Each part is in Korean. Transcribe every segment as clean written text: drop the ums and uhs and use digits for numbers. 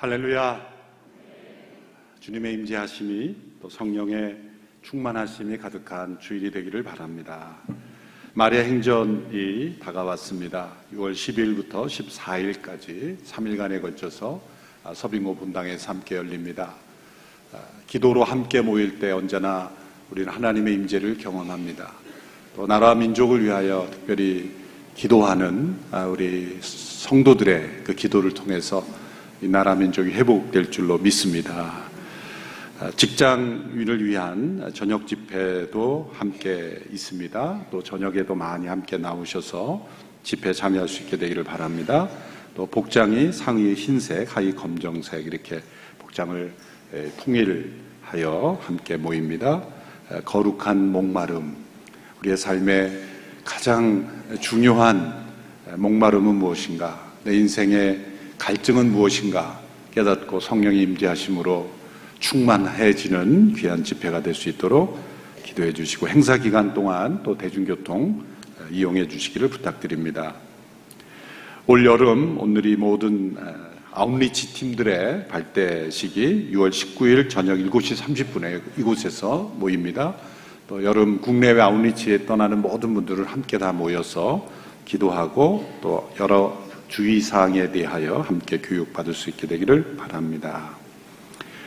할렐루야. 주님의 임재하심이 또 성령의 충만하심이 가득한 주일이 되기를 바랍니다. 마리아 행전이 다가왔습니다. 6월 10일부터 14일까지 3일간에 걸쳐서 서빙고 분당에서 함께 열립니다. 기도로 함께 모일 때 언제나 우리는 하나님의 임재를 경험합니다. 또 나라와 민족을 위하여 특별히 기도하는 우리 성도들의 그 기도를 통해서 이 나라 민족이 회복될 줄로 믿습니다. 직장인을 위한 저녁 집회도 함께 있습니다. 또 저녁에도 많이 함께 나오셔서 집회에 참여할 수 있게 되기를 바랍니다. 또 복장이 상의 흰색, 하의 검정색 이렇게 복장을 통일하여 함께 모입니다. 거룩한 목마름, 우리의 삶의 가장 중요한 목마름은 무엇인가? 내 인생의 갈증은 무엇인가 깨닫고 성령의 임재하심으로 충만해지는 귀한 집회가 될 수 있도록 기도해 주시고 행사 기간 동안 또 대중교통 이용해 주시기를 부탁드립니다. 올 여름 오늘이 모든 아웃리치 팀들의 발대식이 6월 19일 저녁 7시 30분에 이곳에서 모입니다. 또 여름 국내외 아웃리치에 떠나는 모든 분들을 함께 다 모여서 기도하고 또 여러 주의사항에 대하여 함께 교육받을 수 있게 되기를 바랍니다.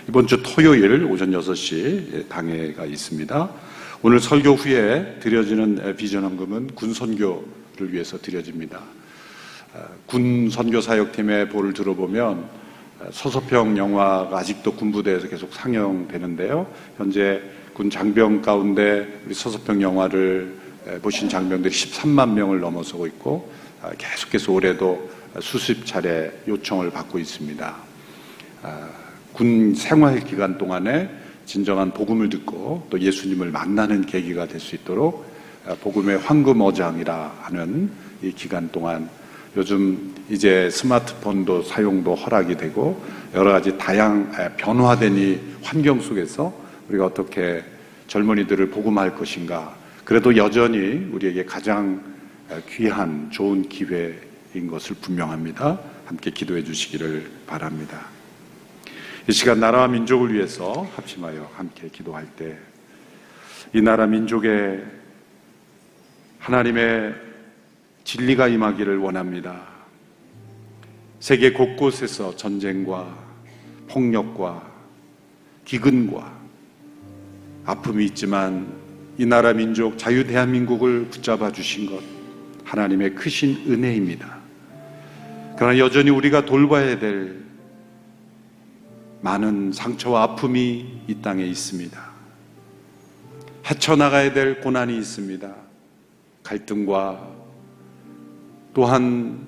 이번 주 토요일 오전 6시 당회가 있습니다. 오늘 설교 후에 드려지는 비전헌금은 군선교를 위해서 드려집니다. 군선교사역팀의 보를 들어보면 서서평 영화가 아직도 군부대에서 계속 상영되는데요. 현재 군 장병 가운데 우리 서서평 영화를 보신 장병들이 13만 명을 넘어서고 있고 계속해서 올해도 수십 차례 요청을 받고 있습니다. 군 생활 기간 동안에 진정한 복음을 듣고 또 예수님을 만나는 계기가 될 수 있도록 복음의 황금어장이라 하는 이 기간 동안 요즘 이제 스마트폰도 사용도 허락이 되고 여러 가지 변화된 이 환경 속에서 우리가 어떻게 젊은이들을 복음할 것인가, 그래도 여전히 우리에게 가장 귀한 좋은 기회인 것을 분명합니다. 함께 기도해 주시기를 바랍니다. 이 시간 나라와 민족을 위해서 합심하여 함께 기도할 때 이 나라 민족에 하나님의 진리가 임하기를 원합니다. 세계 곳곳에서 전쟁과 폭력과 기근과 아픔이 있지만 이 나라 민족 자유 대한민국을 붙잡아 주신 것 하나님의 크신 은혜입니다. 그러나 여전히 우리가 돌봐야 될 많은 상처와 아픔이 이 땅에 있습니다. 헤쳐나가야 될 고난이 있습니다. 갈등과 또한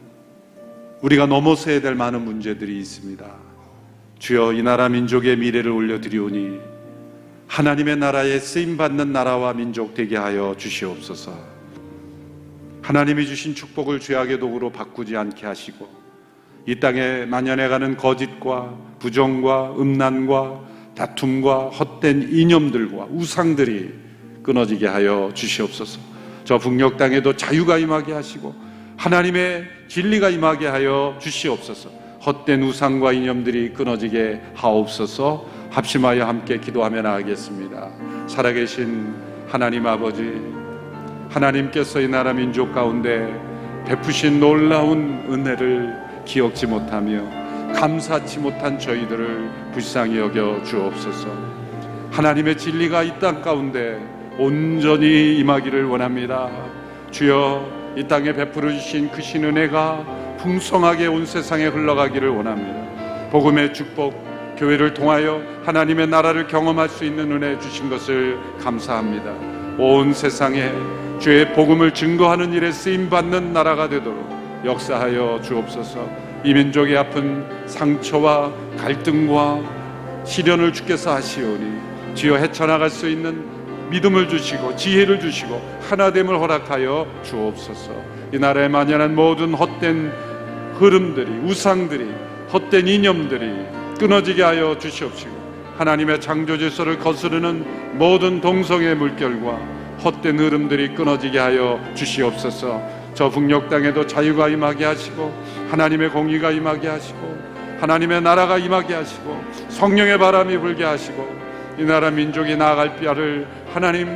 우리가 넘어서야 될 많은 문제들이 있습니다. 주여 이 나라 민족의 미래를 올려드리오니 하나님의 나라에 쓰임받는 나라와 민족 되게 하여 주시옵소서. 하나님이 주신 축복을 죄악의 도구로 바꾸지 않게 하시고 이 땅에 만연해가는 거짓과 부정과 음란과 다툼과 헛된 이념들과 우상들이 끊어지게 하여 주시옵소서. 저 북녘 땅에도 자유가 임하게 하시고 하나님의 진리가 임하게 하여 주시옵소서. 헛된 우상과 이념들이 끊어지게 하옵소서. 합심하여 함께 기도하며 나가겠습니다. 살아계신 하나님 아버지, 하나님께서 이 나라 민족 가운데 베푸신 놀라운 은혜를 기억지 못하며 감사치 못한 저희들을 불쌍히 여겨 주옵소서. 하나님의 진리가 이 땅 가운데 온전히 임하기를 원합니다. 주여 이 땅에 베풀어 주신 그 신 은혜가 풍성하게 온 세상에 흘러가기를 원합니다. 복음의 축복, 교회를 통하여 하나님의 나라를 경험할 수 있는 은혜 주신 것을 감사합니다. 온 세상에 주의 복음을 증거하는 일에 쓰임받는 나라가 되도록 역사하여 주옵소서. 이 민족의 아픈 상처와 갈등과 시련을 주께서 하시오니 주여 헤쳐나갈 수 있는 믿음을 주시고 지혜를 주시고 하나됨을 허락하여 주옵소서. 이 나라에 만연한 모든 헛된 흐름들이, 우상들이, 헛된 이념들이 끊어지게 하여 주시옵시고 하나님의 창조 질서를 거스르는 모든 동성애 물결과 헛된 흐름들이 끊어지게 하여 주시옵소서. 저 북녘 땅에도 자유가 임하게 하시고 하나님의 공의가 임하게 하시고 하나님의 나라가 임하게 하시고 성령의 바람이 불게 하시고 이 나라 민족이 나아갈 뼈를 하나님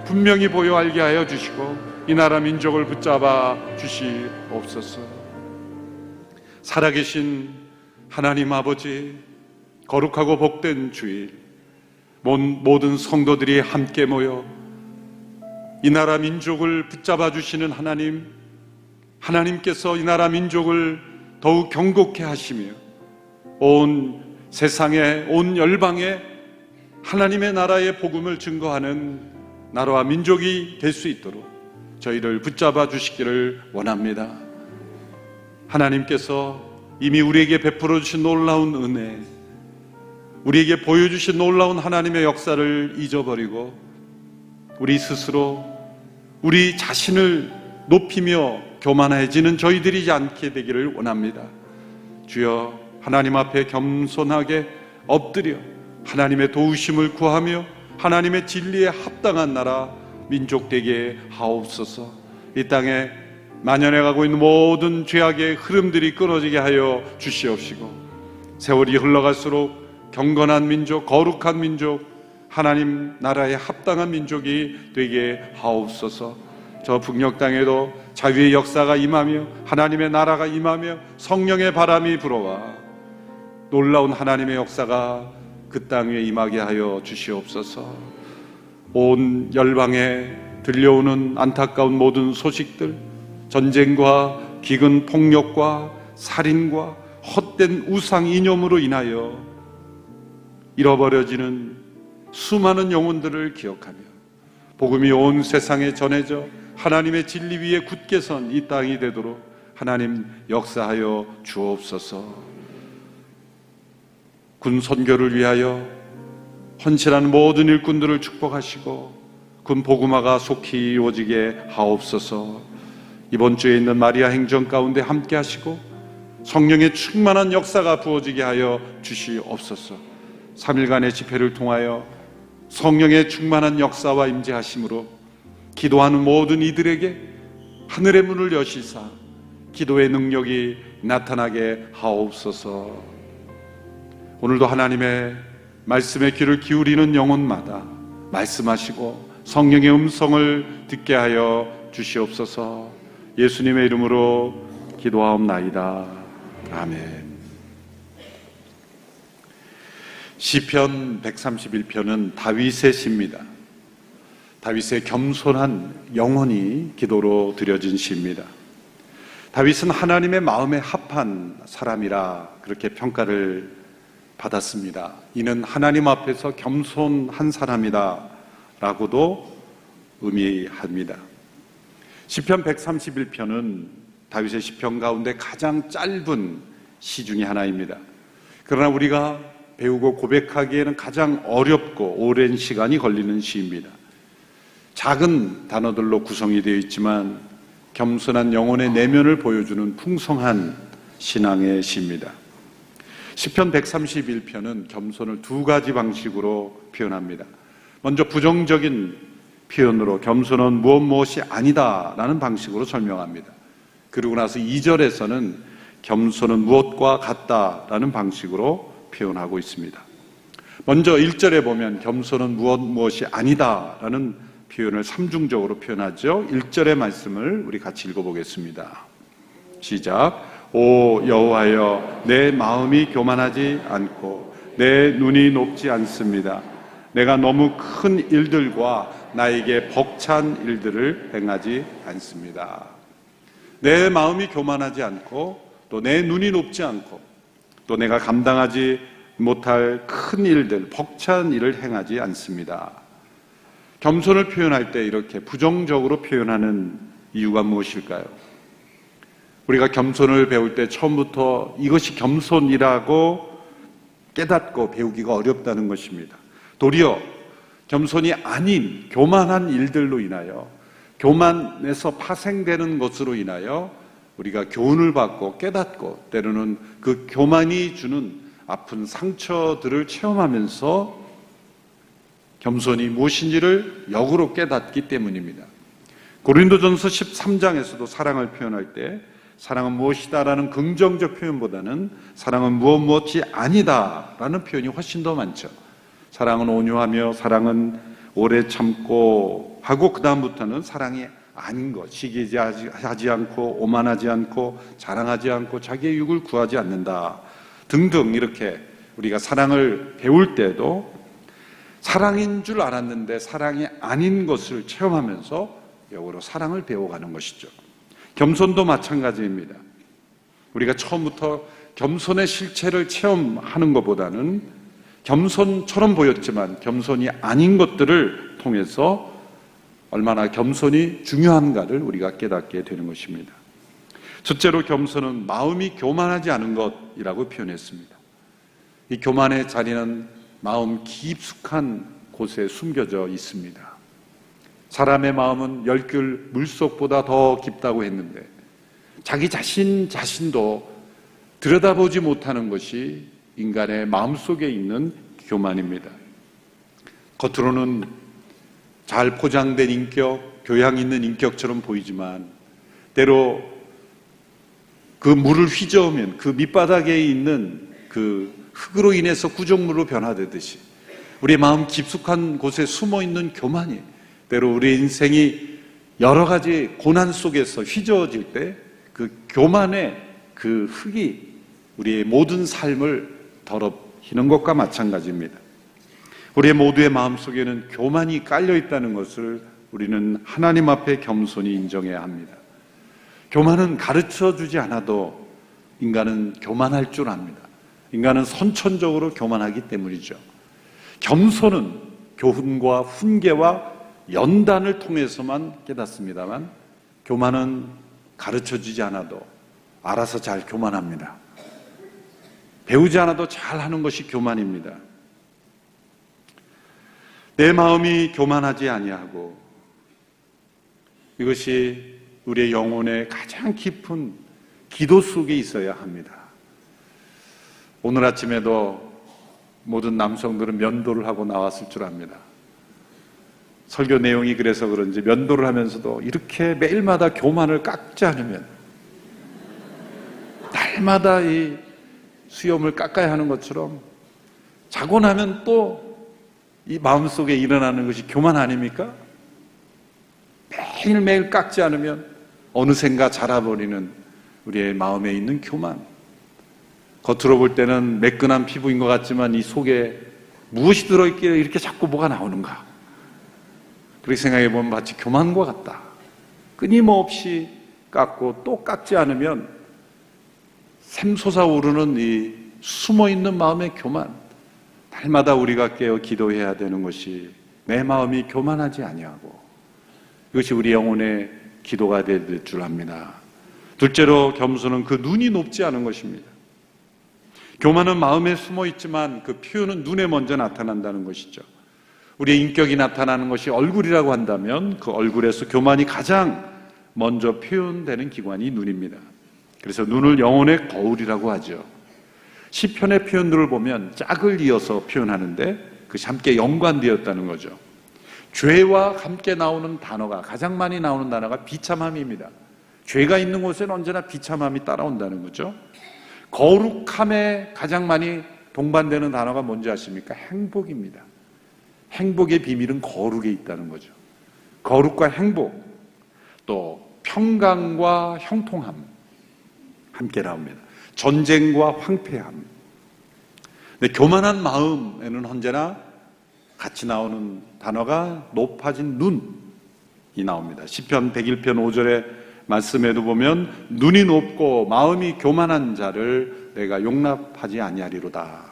분명히 보여 알게 하여 주시고 이 나라 민족을 붙잡아 주시옵소서. 살아계신 하나님 아버지, 거룩하고 복된 주일, 모든 성도들이 함께 모여 이 나라 민족을 붙잡아 주시는 하나님, 하나님께서 이 나라 민족을 더욱 경고케 하시며 온 세상에, 온 열방에 하나님의 나라의 복음을 증거하는 나라와 민족이 될 수 있도록 저희를 붙잡아 주시기를 원합니다. 하나님께서 이미 우리에게 베풀어 주신 놀라운 은혜, 우리에게 보여주신 놀라운 하나님의 역사를 잊어버리고 우리 스스로 우리 자신을 높이며 교만해지는 저희들이 않게 되기를 원합니다. 주여, 하나님 앞에 겸손하게 엎드려 하나님의 도우심을 구하며 하나님의 진리에 합당한 나라 민족 되게 하옵소서. 이 땅에 만연해가고 있는 모든 죄악의 흐름들이 끊어지게 하여 주시옵시고 세월이 흘러갈수록 경건한 민족, 거룩한 민족, 하나님 나라에 합당한 민족이 되게 하옵소서. 저 북녘 땅에도 자유의 역사가 임하며 하나님의 나라가 임하며 성령의 바람이 불어와 놀라운 하나님의 역사가 그 땅 위에 임하게 하여 주시옵소서. 온 열방에 들려오는 안타까운 모든 소식들, 전쟁과 기근 폭력과 살인과 헛된 우상 이념으로 인하여 잃어버려지는 수많은 영혼들을 기억하며 복음이 온 세상에 전해져 하나님의 진리 위에 굳게 선 이 땅이 되도록 하나님 역사하여 주옵소서. 군 선교를 위하여 헌신하는 모든 일꾼들을 축복하시고 군 복음화가 속히 이루어지게 하옵소서. 이번 주에 있는 마리아 행정 가운데 함께 하시고 성령의 충만한 역사가 부어지게 하여 주시옵소서. 3일간의 집회를 통하여 성령의 충만한 역사와 임재하심으로 기도하는 모든 이들에게 하늘의 문을 여시사 기도의 능력이 나타나게 하옵소서. 오늘도 하나님의 말씀에 귀를 기울이는 영혼마다 말씀하시고 성령의 음성을 듣게 하여 주시옵소서. 예수님의 이름으로 기도하옵나이다. 아멘. 시편 131편은 다윗의 시입니다. 다윗의 겸손한 영혼이 기도로 드려진 시입니다. 다윗은 하나님의 마음에 합한 사람이라 그렇게 평가를 받았습니다. 이는 하나님 앞에서 겸손한 사람이다 라고도 의미합니다. 시편 131편은 다윗의 시편 가운데 가장 짧은 시 중에 하나입니다. 그러나 우리가 배우고 고백하기에는 가장 어렵고 오랜 시간이 걸리는 시입니다. 작은 단어들로 구성이 되어 있지만 겸손한 영혼의 내면을 보여주는 풍성한 신앙의 시입니다. 시편 131편은 겸손을 두 가지 방식으로 표현합니다. 먼저 부정적인 표현으로 겸손은 무엇이 아니다라는 방식으로 설명합니다. 그리고 나서 2절에서는 겸손은 무엇과 같다라는 방식으로 표현하고 있습니다. 먼저 1절에 보면 겸손은 무엇이 아니다라는 표현을 삼중적으로 표현하죠. 1절의 말씀을 우리 같이 읽어보겠습니다. 시작. 오 여호와여, 내 마음이 교만하지 않고 내 눈이 높지 않습니다. 내가 너무 큰 일들과 나에게 벅찬 일들을 행하지 않습니다. 내 마음이 교만하지 않고 또 내 눈이 높지 않고 또 내가 감당하지 못할 큰 일들, 벅찬 일을 행하지 않습니다. 겸손을 표현할 때 이렇게 부정적으로 표현하는 이유가 무엇일까요? 우리가 겸손을 배울 때 처음부터 이것이 겸손이라고 깨닫고 배우기가 어렵다는 것입니다. 도리어 겸손이 아닌 교만한 일들로 인하여, 교만에서 파생되는 것으로 인하여 우리가 교훈을 받고 깨닫고 때로는 그 교만이 주는 아픈 상처들을 체험하면서 겸손이 무엇인지를 역으로 깨닫기 때문입니다. 고린도전서 13장에서도 사랑을 표현할 때 사랑은 무엇이다라는 긍정적 표현보다는 사랑은 무엇이 아니다라는 표현이 훨씬 더 많죠. 사랑은 온유하며 사랑은 오래 참고 하고 그 다음부터는 사랑이 아닌 것, 시기하지 않고 오만하지 않고 자랑하지 않고 자기의 유익을 구하지 않는다 등등 이렇게 우리가 사랑을 배울 때도 사랑인 줄 알았는데 사랑이 아닌 것을 체험하면서 역으로 사랑을 배워가는 것이죠. 겸손도 마찬가지입니다. 우리가 처음부터 겸손의 실체를 체험하는 것보다는 겸손처럼 보였지만 겸손이 아닌 것들을 통해서 얼마나 겸손이 중요한가를 우리가 깨닫게 되는 것입니다. 첫째로 겸손은 마음이 교만하지 않은 것이라고 표현했습니다. 이 교만의 자리는 마음 깊숙한 곳에 숨겨져 있습니다. 사람의 마음은 열길 물속보다 더 깊다고 했는데 자기 자신도 들여다보지 못하는 것이 인간의 마음속에 있는 교만입니다. 겉으로는 잘 포장된 인격, 교양 있는 인격처럼 보이지만 때로 그 물을 휘저으면 그 밑바닥에 있는 그 흙으로 인해서 구정물로 변화되듯이 우리의 마음 깊숙한 곳에 숨어있는 교만이 때로 우리 인생이 여러 가지 고난 속에서 휘저어질 때 그 교만의 그 흙이 우리의 모든 삶을 더럽히는 것과 마찬가지입니다. 우리의 모두의 마음속에는 교만이 깔려있다는 것을 우리는 하나님 앞에 겸손히 인정해야 합니다. 교만은 가르쳐주지 않아도 인간은 교만할 줄 압니다. 인간은 선천적으로 교만하기 때문이죠. 겸손은 교훈과 훈계와 연단을 통해서만 깨닫습니다만 교만은 가르쳐주지 않아도 알아서 잘 교만합니다. 배우지 않아도 잘하는 것이 교만입니다. 내 마음이 교만하지 아니하고 이것이 우리의 영혼의 가장 깊은 기도 속에 있어야 합니다. 오늘 아침에도 모든 남성들은 면도를 하고 나왔을 줄 압니다. 설교 내용이 그래서 그런지 면도를 하면서도 이렇게 매일마다 교만을 깎지 않으면 날마다 이 수염을 깎아야 하는 것처럼 자고 나면 또 이 마음속에 일어나는 것이 교만 아닙니까? 매일매일 깎지 않으면 어느샌가 자라버리는 우리의 마음에 있는 교만. 겉으로 볼 때는 매끈한 피부인 것 같지만 이 속에 무엇이 들어있기에 이렇게 자꾸 뭐가 나오는가? 그렇게 생각해 보면 마치 교만과 같다. 끊임없이 깎고 또 깎지 않으면 샘솟아오르는 이 숨어있는 마음의 교만. 날마다 우리가 깨어 기도해야 되는 것이 내 마음이 교만하지 아니하고 이것이 우리 영혼의 기도가 될 줄 압니다. 둘째로 겸손은 그 눈이 높지 않은 것입니다. 교만은 마음에 숨어 있지만 그 표현은 눈에 먼저 나타난다는 것이죠. 우리의 인격이 나타나는 것이 얼굴이라고 한다면 그 얼굴에서 교만이 가장 먼저 표현되는 기관이 눈입니다. 그래서 눈을 영혼의 거울이라고 하죠. 시편의 표현들을 보면 짝을 이어서 표현하는데 그것이 함께 연관되었다는 거죠. 죄와 함께 나오는 단어가 가장 많이 나오는 단어가 비참함입니다. 죄가 있는 곳에는 언제나 비참함이 따라온다는 거죠. 거룩함에 가장 많이 동반되는 단어가 뭔지 아십니까? 행복입니다. 행복의 비밀은 거룩에 있다는 거죠. 거룩과 행복, 또 평강과 형통함 함께 나옵니다. 전쟁과 황폐함. 근데 교만한 마음에는 언제나 같이 나오는 단어가 높아진 눈이 나옵니다. 시편 101편 5절의 말씀에도 보면 눈이 높고 마음이 교만한 자를 내가 용납하지 아니하리로다.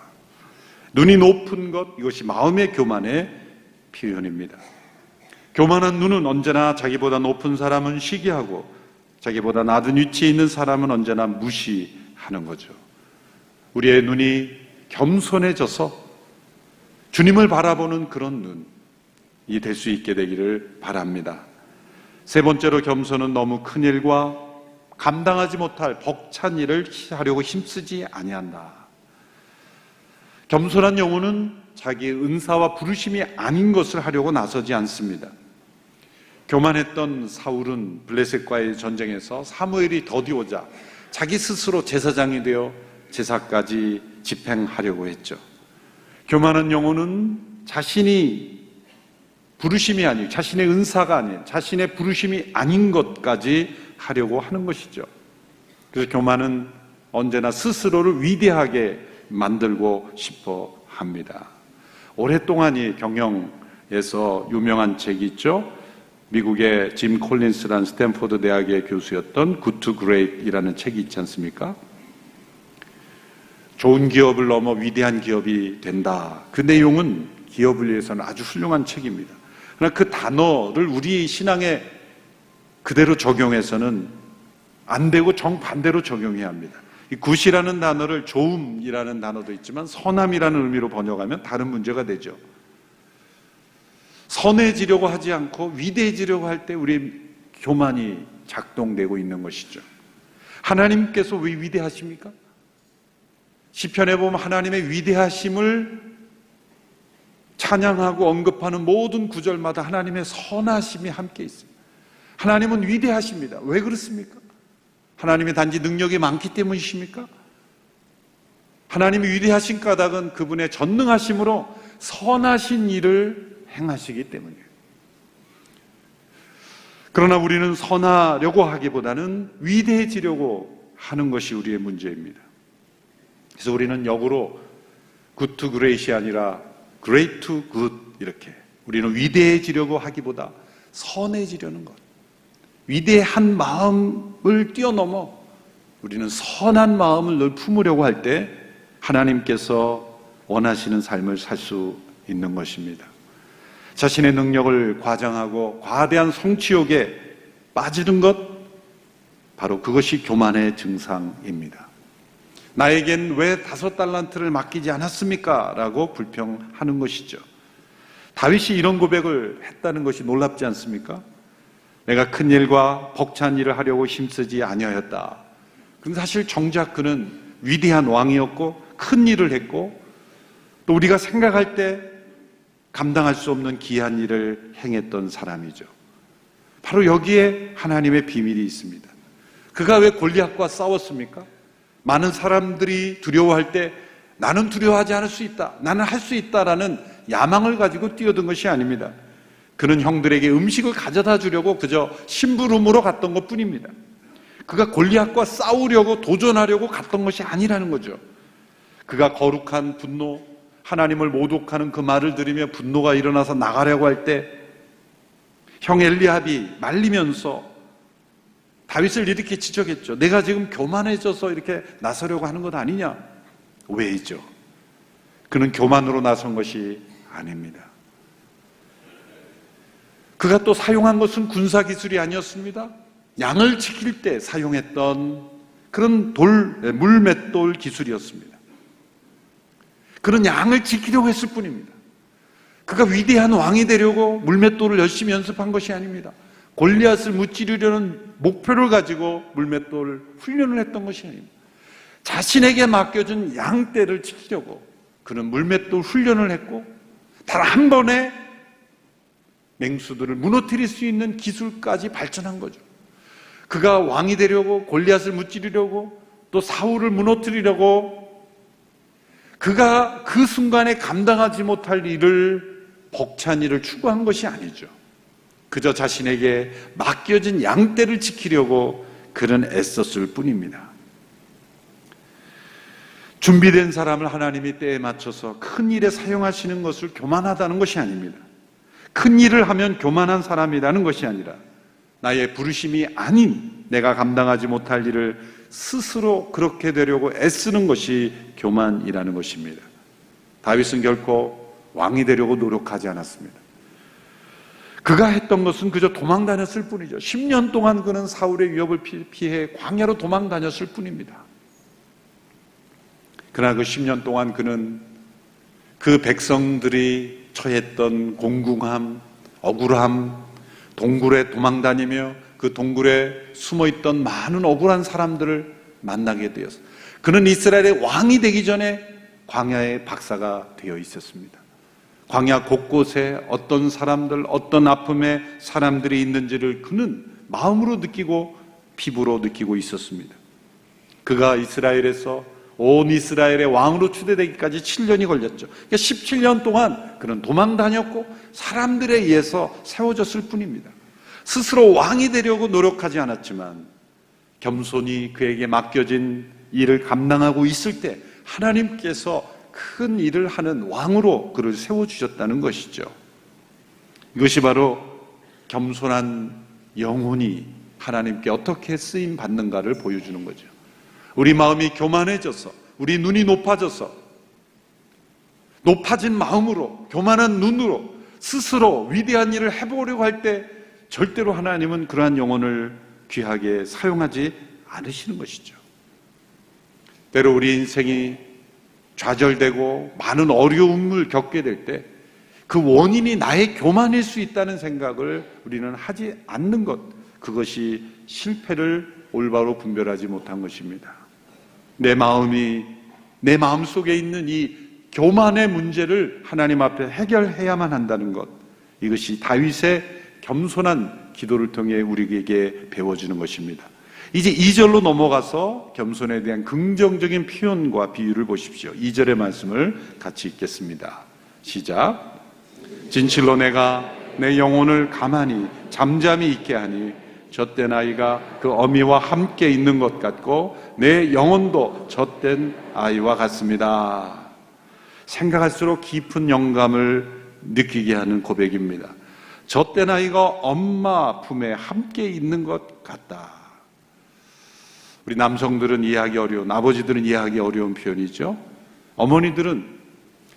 눈이 높은 것, 이것이 마음의 교만의 표현입니다. 교만한 눈은 언제나 자기보다 높은 사람은 시기하고 자기보다 낮은 위치에 있는 사람은 언제나 무시하는 거죠. 우리의 눈이 겸손해져서 주님을 바라보는 그런 눈이 될 수 있게 되기를 바랍니다. 세 번째로 겸손은 너무 큰 일과 감당하지 못할 벅찬 일을 하려고 힘쓰지 아니한다. 겸손한 영혼은 자기의 은사와 부르심이 아닌 것을 하려고 나서지 않습니다. 교만했던 사울은 블레셋과의 전쟁에서 사무엘이 더디오자 자기 스스로 제사장이 되어 제사까지 집행하려고 했죠. 교만한 영혼은 자신이 부르심이 아니고 자신의 은사가 아닌 자신의 부르심이 아닌 것까지 하려고 하는 것이죠. 그래서 교만은 언제나 스스로를 위대하게 만들고 싶어 합니다. 오랫동안 경영에서 유명한 책이 있죠. 미국의 짐 콜린스라는 스탠포드 대학의 교수였던 Good to Great이라는 책이 있지 않습니까? 좋은 기업을 넘어 위대한 기업이 된다. 그 내용은 기업을 위해서는 아주 훌륭한 책입니다. 그러나 그 단어를 우리 신앙에 그대로 적용해서는 안 되고 정반대로 적용해야 합니다. 이 굿이라는 단어를 좋음이라는 단어도 있지만 선함이라는 의미로 번역하면 다른 문제가 되죠. 선해지려고 하지 않고 위대해지려고 할 때 우리 교만이 작동되고 있는 것이죠. 하나님께서 왜 위대하십니까? 시편에 보면 하나님의 위대하심을 찬양하고 언급하는 모든 구절마다 하나님의 선하심이 함께 있습니다. 하나님은 위대하십니다. 왜 그렇습니까? 하나님의 단지 능력이 많기 때문이십니까? 하나님이 위대하신 까닭은 그분의 전능하심으로 선하신 일을 행하시기 때문이에요. 그러나 우리는 선하려고 하기보다는 위대해지려고 하는 것이 우리의 문제입니다. 그래서 우리는 역으로 good to great이 아니라 great to good 이렇게 우리는 위대해지려고 하기보다 선해지려는 것, 위대한 마음을 뛰어넘어 우리는 선한 마음을 늘 품으려고 할 때 하나님께서 원하시는 삶을 살 수 있는 것입니다. 자신의 능력을 과장하고 과대한 성취욕에 빠지는 것, 바로 그것이 교만의 증상입니다. 나에겐 왜 5달란트를 맡기지 않았습니까? 라고 불평하는 것이죠. 다윗이 이런 고백을 했다는 것이 놀랍지 않습니까? 내가 큰 일과 벅찬 일을 하려고 힘쓰지 아니하였다. 그런데 사실 정작 그는 위대한 왕이었고 큰 일을 했고 또 우리가 생각할 때 감당할 수 없는 귀한 일을 행했던 사람이죠. 바로 여기에 하나님의 비밀이 있습니다. 그가 왜 골리앗과 싸웠습니까? 많은 사람들이 두려워할 때 나는 두려워하지 않을 수 있다, 나는 할 수 있다라는 야망을 가지고 뛰어든 것이 아닙니다. 그는 형들에게 음식을 가져다 주려고 그저 심부름으로 갔던 것뿐입니다. 그가 골리앗과 싸우려고 도전하려고 갔던 것이 아니라는 거죠. 그가 거룩한 분노, 하나님을 모독하는 그 말을 들으며 분노가 일어나서 나가려고 할 때 형 엘리압이 말리면서 다윗을 이렇게 지적했죠. 내가 지금 교만해져서 이렇게 나서려고 하는 것 아니냐? 왜이죠? 그는 교만으로 나선 것이 아닙니다. 그가 또 사용한 것은 군사기술이 아니었습니다. 양을 지킬 때 사용했던 그런 물맷돌 기술이었습니다. 그는 양을 지키려고 했을 뿐입니다. 그가 위대한 왕이 되려고 물맷돌을 열심히 연습한 것이 아닙니다. 골리앗을 무찌르려는 목표를 가지고 물맷돌 훈련을 했던 것이 아닙니다. 자신에게 맡겨준 양떼를 지키려고 그는 물맷돌 훈련을 했고 단 한 번에 맹수들을 무너뜨릴 수 있는 기술까지 발전한 거죠. 그가 왕이 되려고 골리앗을 무찌르려고 또 사울을 무너뜨리려고 그가 그 순간에 감당하지 못할 일을 벅찬 일을 추구한 것이 아니죠. 그저 자신에게 맡겨진 양떼를 지키려고 그는 애썼을 뿐입니다. 준비된 사람을 하나님이 때에 맞춰서 큰 일에 사용하시는 것을 교만하다는 것이 아닙니다. 큰 일을 하면 교만한 사람이라는 것이 아니라 나의 부르심이 아닌 내가 감당하지 못할 일을 스스로 그렇게 되려고 애쓰는 것이 교만이라는 것입니다. 다윗은 결코 왕이 되려고 노력하지 않았습니다. 그가 했던 것은 그저 도망 다녔을 뿐이죠. 10년 동안 그는 사울의 위협을 피해 광야로 도망 다녔을 뿐입니다. 그러나 그 10년 동안 그는 그 백성들이 처했던 공궁함, 억울함, 동굴에 도망 다니며 그 동굴에 숨어있던 많은 억울한 사람들을 만나게 되었습니다. 그는 이스라엘의 왕이 되기 전에 광야의 박사가 되어 있었습니다. 광야 곳곳에 어떤 사람들, 어떤 아픔의 사람들이 있는지를 그는 마음으로 느끼고 피부로 느끼고 있었습니다. 그가 이스라엘에서 온 이스라엘의 왕으로 추대되기까지 7년이 걸렸죠. 그러니까 17년 동안 그는 도망 다녔고 사람들에 의해서 세워졌을 뿐입니다. 스스로 왕이 되려고 노력하지 않았지만 겸손히 그에게 맡겨진 일을 감당하고 있을 때 하나님께서 큰 일을 하는 왕으로 그를 세워주셨다는 것이죠. 이것이 바로 겸손한 영혼이 하나님께 어떻게 쓰임 받는가를 보여주는 거죠. 우리 마음이 교만해져서, 우리 눈이 높아져서, 높아진 마음으로, 교만한 눈으로 스스로 위대한 일을 해보려고 할 때 절대로 하나님은 그러한 영혼을 귀하게 사용하지 않으시는 것이죠. 때로 우리 인생이 좌절되고 많은 어려움을 겪게 될 때 그 원인이 나의 교만일 수 있다는 생각을 우리는 하지 않는 것, 그것이 실패를 올바로 분별하지 못한 것입니다. 내 마음 속에 있는 이 교만의 문제를 하나님 앞에 해결해야만 한다는 것, 이것이 다윗의 겸손한 기도를 통해 우리에게 배워주는 것입니다. 이제 2절로 넘어가서 겸손에 대한 긍정적인 표현과 비유를 보십시오. 2절의 말씀을 같이 읽겠습니다. 시작. 진실로 내가 내 영혼을 가만히 잠잠히 있게 하니 젖된 아이가 그 어미와 함께 있는 것 같고 내 영혼도 젖된 아이와 같습니다. 생각할수록 깊은 영감을 느끼게 하는 고백입니다. 젖된 아이가 엄마 품에 함께 있는 것 같다. 우리 남성들은 이해하기 어려운, 아버지들은 이해하기 어려운 표현이죠. 어머니들은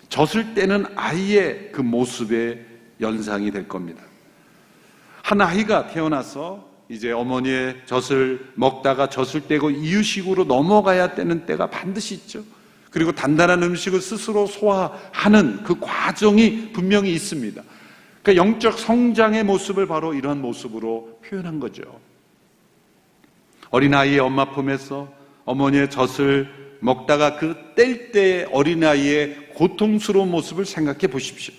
젖을 떼는 아이의 그 모습의 연상이 될 겁니다. 한 아이가 태어나서 이제 어머니의 젖을 먹다가 젖을 떼고 이유식으로 넘어가야 되는 때가 반드시 있죠. 그리고 단단한 음식을 스스로 소화하는 그 과정이 분명히 있습니다. 그러니까 영적 성장의 모습을 바로 이런 모습으로 표현한 거죠. 어린아이의 엄마 품에서 어머니의 젖을 먹다가 그 뗄 때의 어린아이의 고통스러운 모습을 생각해 보십시오.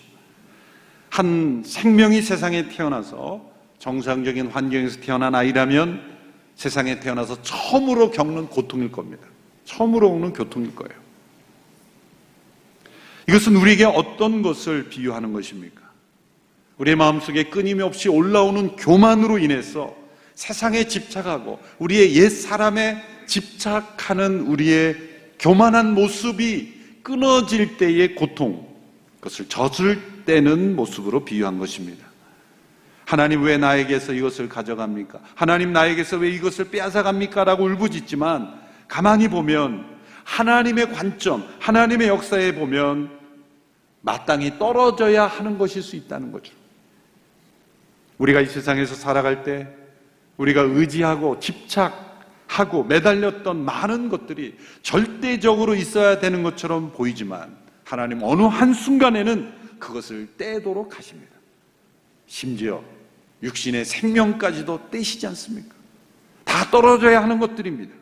한 생명이 세상에 태어나서 정상적인 환경에서 태어난 아이라면 세상에 태어나서 처음으로 겪는 고통일 겁니다. 처음으로 오는 고통일 거예요. 이것은 우리에게 어떤 것을 비유하는 것입니까? 우리의 마음속에 끊임없이 올라오는 교만으로 인해서 세상에 집착하고 우리의 옛 사람에 집착하는 우리의 교만한 모습이 끊어질 때의 고통, 그것을 젖을 떼는 모습으로 비유한 것입니다. 하나님 왜 나에게서 이것을 가져갑니까? 하나님 나에게서 왜 이것을 빼앗아갑니까? 라고 울부짖지만 가만히 보면 하나님의 관점, 하나님의 역사에 보면 마땅히 떨어져야 하는 것일 수 있다는 거죠. 우리가 이 세상에서 살아갈 때 우리가 의지하고 집착하고 매달렸던 많은 것들이 절대적으로 있어야 되는 것처럼 보이지만 하나님 어느 한순간에는 그것을 떼도록 하십니다. 심지어 육신의 생명까지도 떼시지 않습니까? 다 떨어져야 하는 것들입니다.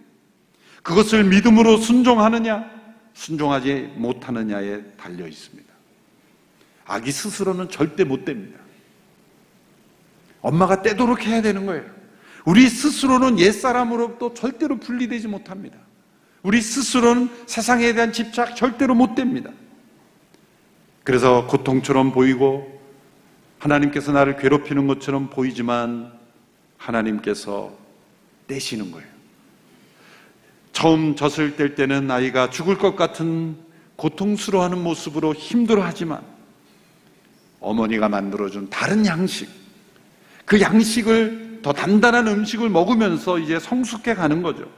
그것을 믿음으로 순종하느냐, 순종하지 못하느냐에 달려 있습니다. 아기 스스로는 절대 못 뗍니다. 엄마가 떼도록 해야 되는 거예요. 우리 스스로는 옛사람으로부터 절대로 분리되지 못합니다. 우리 스스로는 세상에 대한 집착 절대로 못 뗍니다. 그래서 고통처럼 보이고 하나님께서 나를 괴롭히는 것처럼 보이지만 하나님께서 떼시는 거예요. 처음 젖을 뗄 때는 아이가 죽을 것 같은 고통스러워하는 모습으로 힘들어하지만 어머니가 만들어준 다른 양식, 그 양식을 더 단단한 음식을 먹으면서 이제 성숙해 가는 거죠.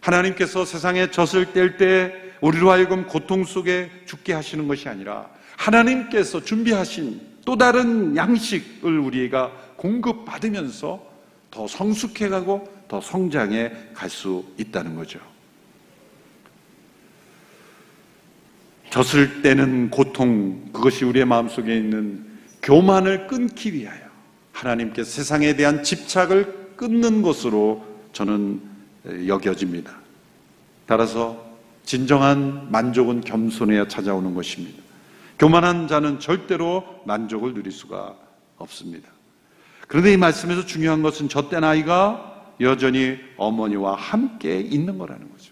하나님께서 세상에 젖을 뗄 때 우리로 하여금 고통 속에 죽게 하시는 것이 아니라 하나님께서 준비하신 또 다른 양식을 우리가 공급받으면서 더 성숙해 가고 더 성장해 갈 수 있다는 거죠. 젖을 떼는 고통, 그것이 우리의 마음속에 있는 교만을 끊기 위하여 하나님께서 세상에 대한 집착을 끊는 것으로 저는 여겨집니다. 따라서 진정한 만족은 겸손해야 찾아오는 것입니다. 교만한 자는 절대로 만족을 누릴 수가 없습니다. 그런데 이 말씀에서 중요한 것은 젖된 아이가 여전히 어머니와 함께 있는 거라는 거죠.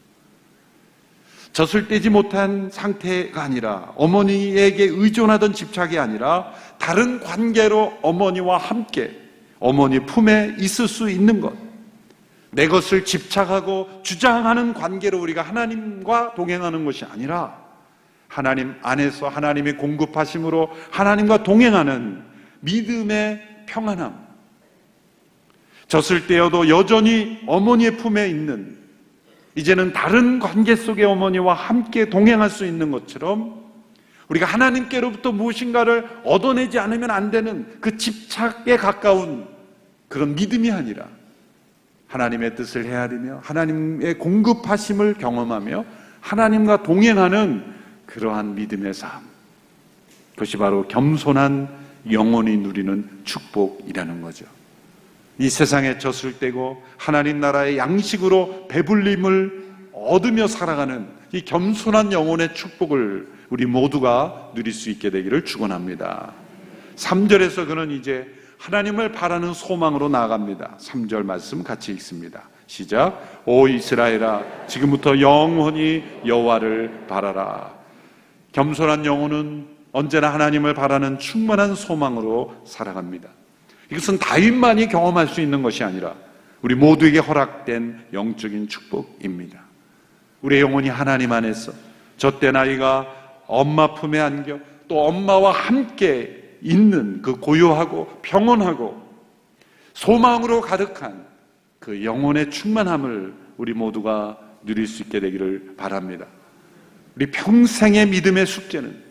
젖을 떼지 못한 상태가 아니라, 어머니에게 의존하던 집착이 아니라 다른 관계로 어머니와 함께 어머니 품에 있을 수 있는 것, 내 것을 집착하고 주장하는 관계로 우리가 하나님과 동행하는 것이 아니라 하나님 안에서 하나님의 공급하심으로 하나님과 동행하는 믿음의 평안함, 젖을 떼어도 여전히 어머니의 품에 있는, 이제는 다른 관계 속의 어머니와 함께 동행할 수 있는 것처럼 우리가 하나님께로부터 무엇인가를 얻어내지 않으면 안 되는 그 집착에 가까운 그런 믿음이 아니라 하나님의 뜻을 헤아리며 하나님의 공급하심을 경험하며 하나님과 동행하는 그러한 믿음의 삶, 그것이 바로 겸손한 영혼이 누리는 축복이라는 거죠. 이 세상에 젖을 떼고 하나님 나라의 양식으로 배불림을 얻으며 살아가는 이 겸손한 영혼의 축복을 우리 모두가 누릴 수 있게 되기를 축원합니다. 3절에서 그는 이제 하나님을 바라는 소망으로 나아갑니다. 3절 말씀 같이 읽습니다. 시작. 오 이스라엘아, 지금부터 영원히 여호와를 바라라. 겸손한 영혼은 언제나 하나님을 바라는 충만한 소망으로 살아갑니다. 이것은 다윗만이 경험할 수 있는 것이 아니라 우리 모두에게 허락된 영적인 축복입니다. 우리의 영혼이 하나님 안에서 젖된 아이가 엄마 품에 안겨 또 엄마와 함께 있는 그 고요하고 평온하고 소망으로 가득한 그 영혼의 충만함을 우리 모두가 누릴 수 있게 되기를 바랍니다. 우리 평생의 믿음의 숙제는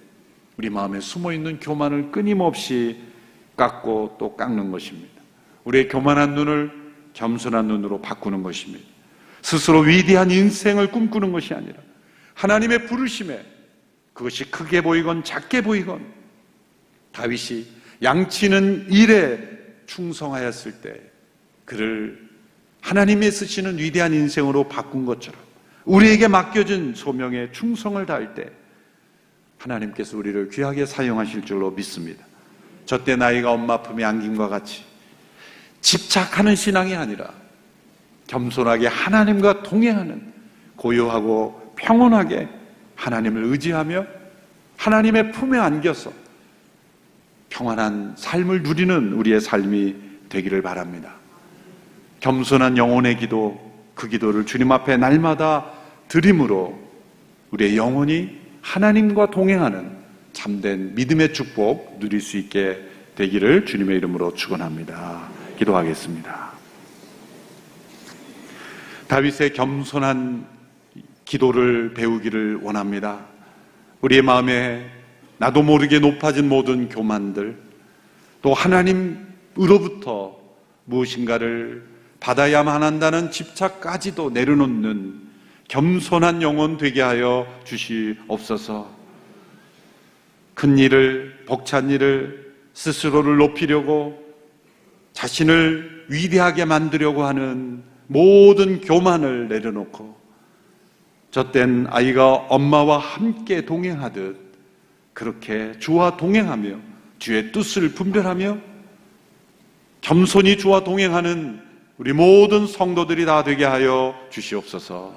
우리 마음에 숨어있는 교만을 끊임없이 깎고 또 깎는 것입니다. 우리의 교만한 눈을 겸손한 눈으로 바꾸는 것입니다. 스스로 위대한 인생을 꿈꾸는 것이 아니라 하나님의 부르심에 그것이 크게 보이건 작게 보이건 다윗이 양치는 일에 충성하였을 때 그를 하나님이 쓰시는 위대한 인생으로 바꾼 것처럼 우리에게 맡겨진 소명에 충성을 다할 때 하나님께서 우리를 귀하게 사용하실 줄로 믿습니다. 젖된 아이가 엄마 품에 안김과 같이 집착하는 신앙이 아니라 겸손하게 하나님과 동행하는 고요하고 평온하게 하나님을 의지하며 하나님의 품에 안겨서 평안한 삶을 누리는 우리의 삶이 되기를 바랍니다. 겸손한 영혼의 기도, 그 기도를 주님 앞에 날마다 드림으로 우리의 영혼이 하나님과 동행하는 참된 믿음의 축복 누릴 수 있게 되기를 주님의 이름으로 축원합니다. 기도하겠습니다. 다윗의 겸손한 기도를 배우기를 원합니다. 우리의 마음에 나도 모르게 높아진 모든 교만들, 또 하나님으로부터 무엇인가를 받아야만 한다는 집착까지도 내려놓는 겸손한 영혼 되게 하여 주시옵소서. 큰 일을, 벅찬 일을 스스로를 높이려고 자신을 위대하게 만들려고 하는 모든 교만을 내려놓고 젖된 아이가 엄마와 함께 동행하듯 그렇게 주와 동행하며 주의 뜻을 분별하며 겸손히 주와 동행하는 우리 모든 성도들이 다 되게 하여 주시옵소서.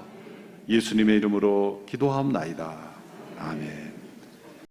예수님의 이름으로 기도하옵나이다. 아멘.